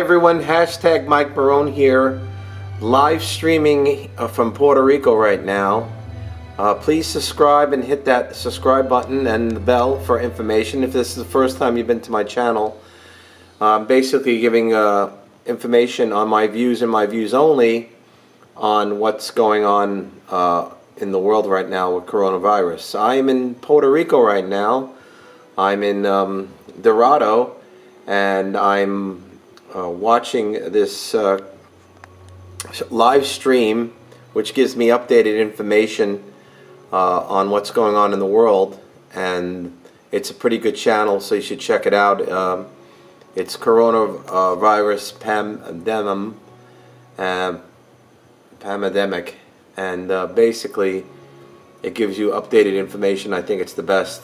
everyone, hashtag Mike Merone here, live streaming from Puerto Rico right now. Please subscribe and hit that subscribe button and the bell for information. If this is the first time you've been to my channel, I'm basically giving information on my views and my views only on what's going on in the world right now with coronavirus. I am in Puerto Rico right now. I'm in Dorado, and I'm watching this live stream, which gives me updated information on what's going on in the world, and it's a pretty good channel, so you should check it out. It's coronavirus pandemic, and basically it gives you updated information. I think it's the best.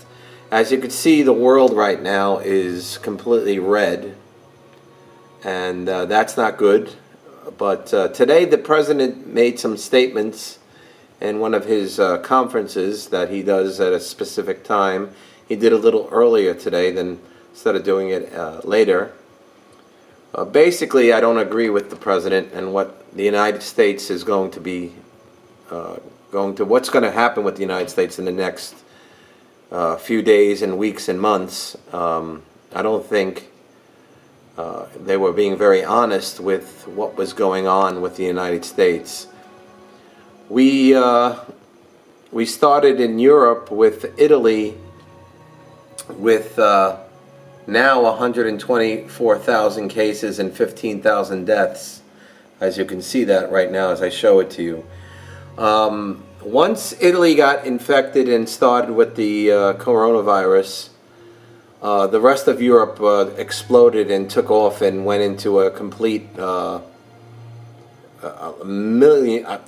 As you can see, the world right now is completely red, and that's not good. But today the president made some statements in one of his conferences that he does at a specific time. He did a little earlier today than instead of doing it later. Basically, I don't agree with the president and what the United States is going to be what's going to happen with the United States in the next few days and weeks and months. I don't think they were being very honest with what was going on with the United States. We started in Europe with Italy with now 124,000 cases and 15,000 deaths, as you can see that right now as I show it to you. Once Italy got infected and started with the coronavirus, the rest of Europe exploded and took off and went into a complete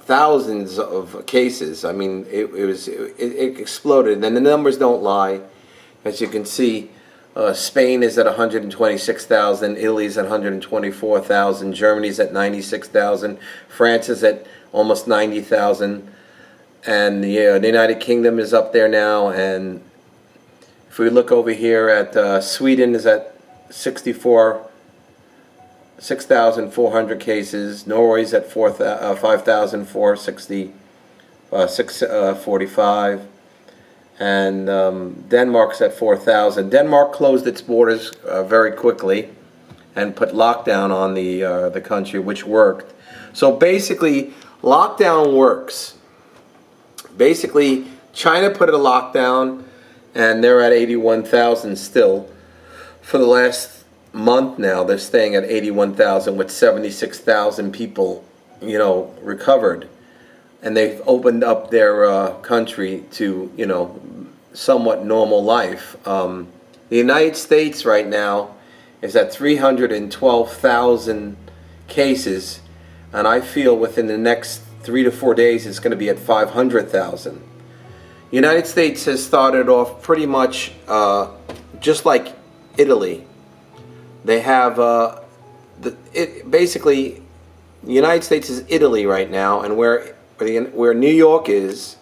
thousands of cases. I mean, it exploded, and the numbers don't lie. As you can see, Spain is at 126,000, Italy's at 124,000, Germany's at 96,000, France is at almost 90,000, and the United Kingdom is up there now. And if we look over here at Sweden is at 6,400 cases, Norway's at 5,445, and Denmark's at 4,000. Denmark closed its borders very quickly and put lockdown on the country, which worked. So basically, lockdown works. Basically, China put a lockdown, and they're at 81,000 still. For the last month now, they're staying at 81,000 with 76,000 people, recovered. And they've opened up their country to, somewhat normal life. The United States right now is at 312,000 cases, and I feel within the next 3 to 4 days it's going to be at 500,000. The United States has started off pretty much just like Italy. They have basically the United States is Italy right now, and where New York is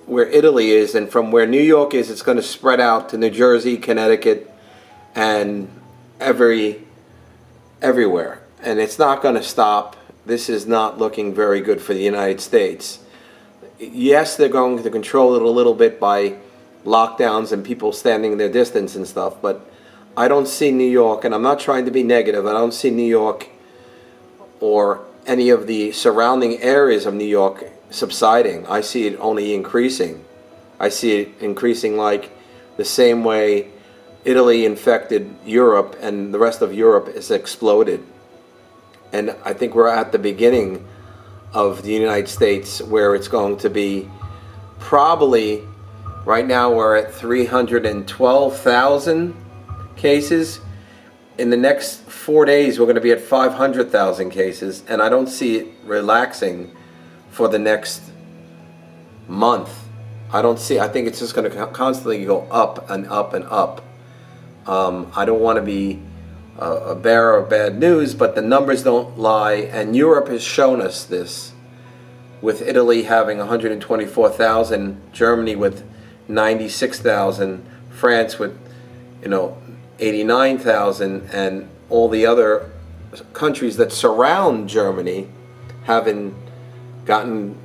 where Italy is, and from where New York is, it's going to spread out to New Jersey, Connecticut, and everywhere. And it's not going to stop. This is not looking very good for the United States. Yes, they're going to control it a little bit by lockdowns and people standing their distance and stuff, but I don't see New York, and I'm not trying to be negative, I don't see New York or any of the surrounding areas of New York subsiding. I see it only increasing. I see it increasing like the same way Italy infected Europe and the rest of Europe has exploded. And I think we're at the beginning of the United States where it's going to be probably, right now we're at 312,000 cases. In the next 4 days we're going to be at 500,000 cases, and I don't see it relaxing for the next month. I think it's just going to constantly go up and up and up. I don't want to be a bearer of bad news, but the numbers don't lie, and Europe has shown us this, with Italy having 124,000, Germany with 96,000, France with 89,000, and all the other countries that surround Germany haven't gotten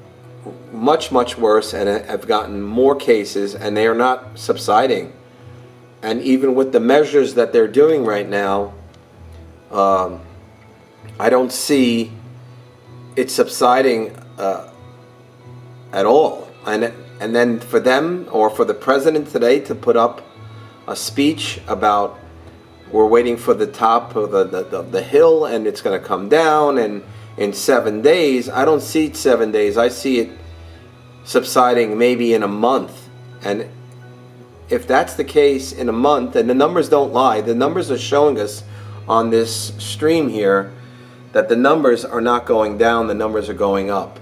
much, much worse and have gotten more cases, and they are not subsiding. And even with the measures that they're doing right now, I don't see it subsiding at all. And then for them, or for the president today to put up a speech about we're waiting for the top of the hill and it's going to come down, and in 7 days, I don't see it 7 days. I see it subsiding maybe in a month. And if that's the case in a month, and the numbers don't lie, the numbers are showing us on this stream here that the numbers are not going down, the numbers are going up.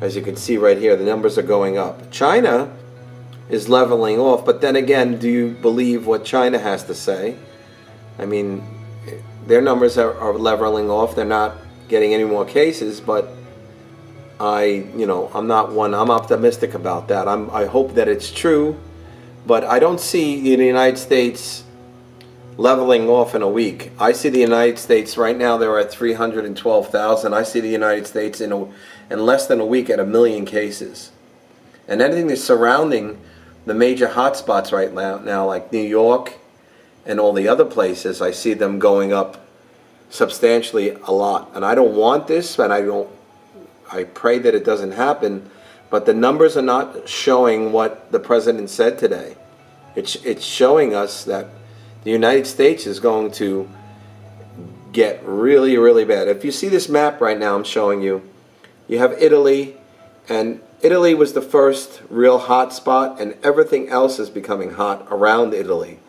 As you can see right here, the numbers are going up. China is leveling off, but then again, do you believe what China has to say? I mean, their numbers are leveling off. They're not getting any more cases, but I'm optimistic about that. I hope that it's true, but I don't see the United States leveling off in a week. I see the United States right now, they're at 312,000. I see the United States in less than a week at 1 million cases. And anything that's surrounding the major hotspots right now, like New York and all the other places, I see them going up substantially a lot. And I don't want this, and I pray that it doesn't happen, but the numbers are not showing what the president said today. It's showing us that the United States is going to get really, really bad. If you see this map right now I'm showing you, you have Italy, and Italy was the first real hot spot, and everything else is becoming hot around Italy.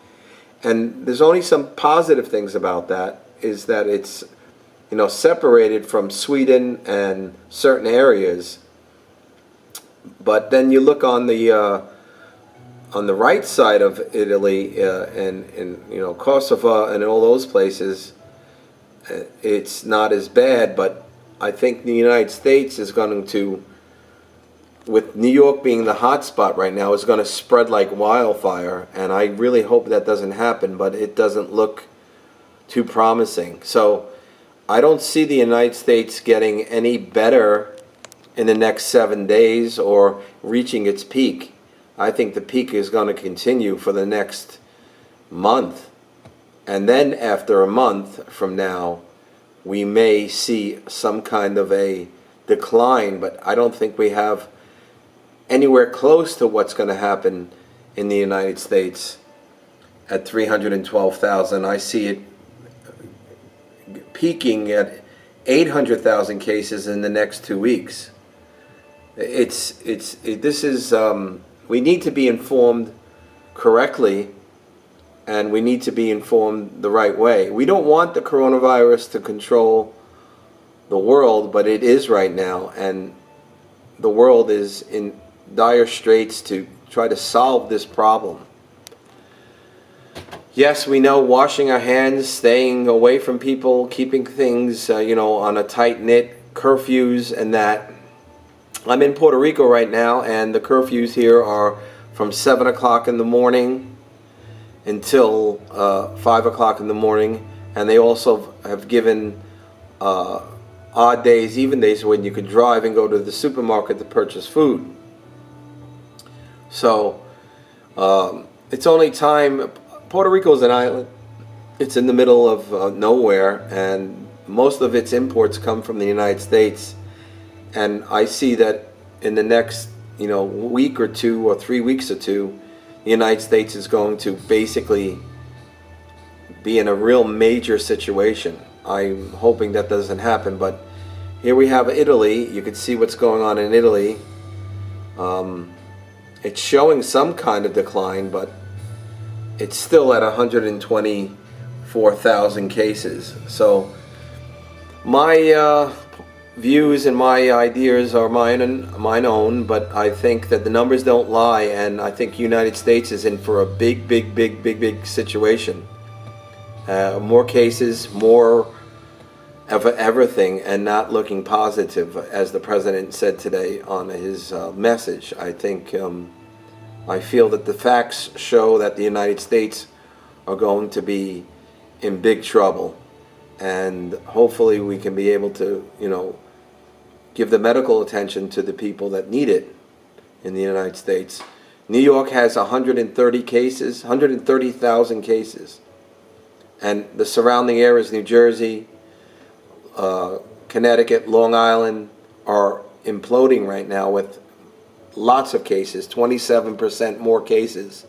And there's only some positive things about that, is that it's separated from Sweden and certain areas. But then you look on the right side of Italy and Kosovo and all those places, it's not as bad. But I think the United States is going to, with New York being the hot spot right now, is going to spread like wildfire. And I really hope that doesn't happen, but it doesn't look too promising. So I don't see the United States getting any better in the next 7 days or reaching its peak. I think the peak is going to continue for the next month. And then after a month from now, we may see some kind of a decline, but I don't think we have anywhere close to what's going to happen in the United States at 312,000. I see it peaking at 800,000 cases in the next 2 weeks. We need to be informed correctly, and we need to be informed the right way. We don't want the coronavirus to control the world, but it is right now, and the world is in dire straits to try to solve this problem. Yes, we know washing our hands, staying away from people, keeping things, on a tight-knit, curfews and that. I'm in Puerto Rico right now, and the curfews here are from 7 o'clock in the morning until 5 o'clock in the morning. And they also have given odd days, even days, when you could drive and go to the supermarket to purchase food. So it's only time. Puerto Rico is an island. It's in the middle of nowhere, and most of its imports come from the United States. And I see that in the next, week or 2 or 3 weeks or 2, the United States is going to basically be in a real major situation. I'm hoping that doesn't happen, but here we have Italy. You can see what's going on in Italy. It's showing some kind of decline, but it's still at 124,000 cases. So my views and my ideas are mine own, but I think that the numbers don't lie, and I think United States is in for a big situation. More cases, more of everything, and not looking positive, as the president said today on his message. I feel that the facts show that the United States are going to be in big trouble. And hopefully we can be able to, give the medical attention to the people that need it in the United States. New York has 130 cases, 130,000 cases. And the surrounding areas, New Jersey, Connecticut, Long Island, are imploding right now with lots of cases, 27% more cases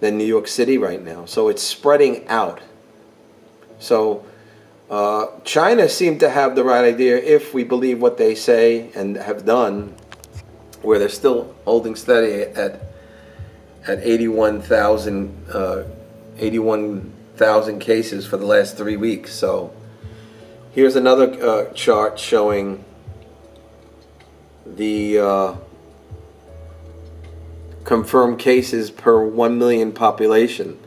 than New York City right now. So it's spreading out. So China seemed to have the right idea, if we believe what they say and have done, where they're still holding steady at 81,000 cases for the last 3 weeks. So here's another chart showing the confirmed cases per 1 million population.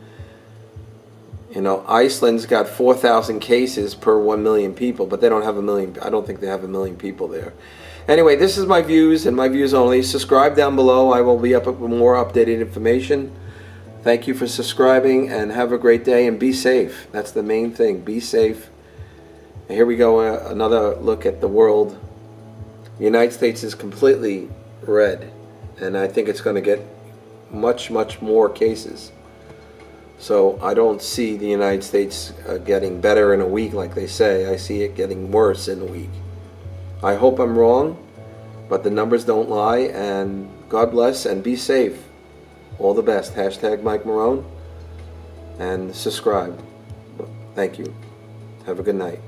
Iceland's got 4,000 cases per 1 million people, but they don't have a million. I don't think they have a million people there. Anyway, this is my views and my views only. Subscribe down below. I will be up with more updated information. Thank you for subscribing, and have a great day, and be safe. That's the main thing. Be safe. And here we go, another look at the world. The United States is completely red, and I think it's going to get much, much more cases. So I don't see the United States getting better in a week like they say. I see it getting worse in a week. I hope I'm wrong, but the numbers don't lie, and God bless, and be safe. All the best. Hashtag Mike Merone, and subscribe. Thank you. Have a good night.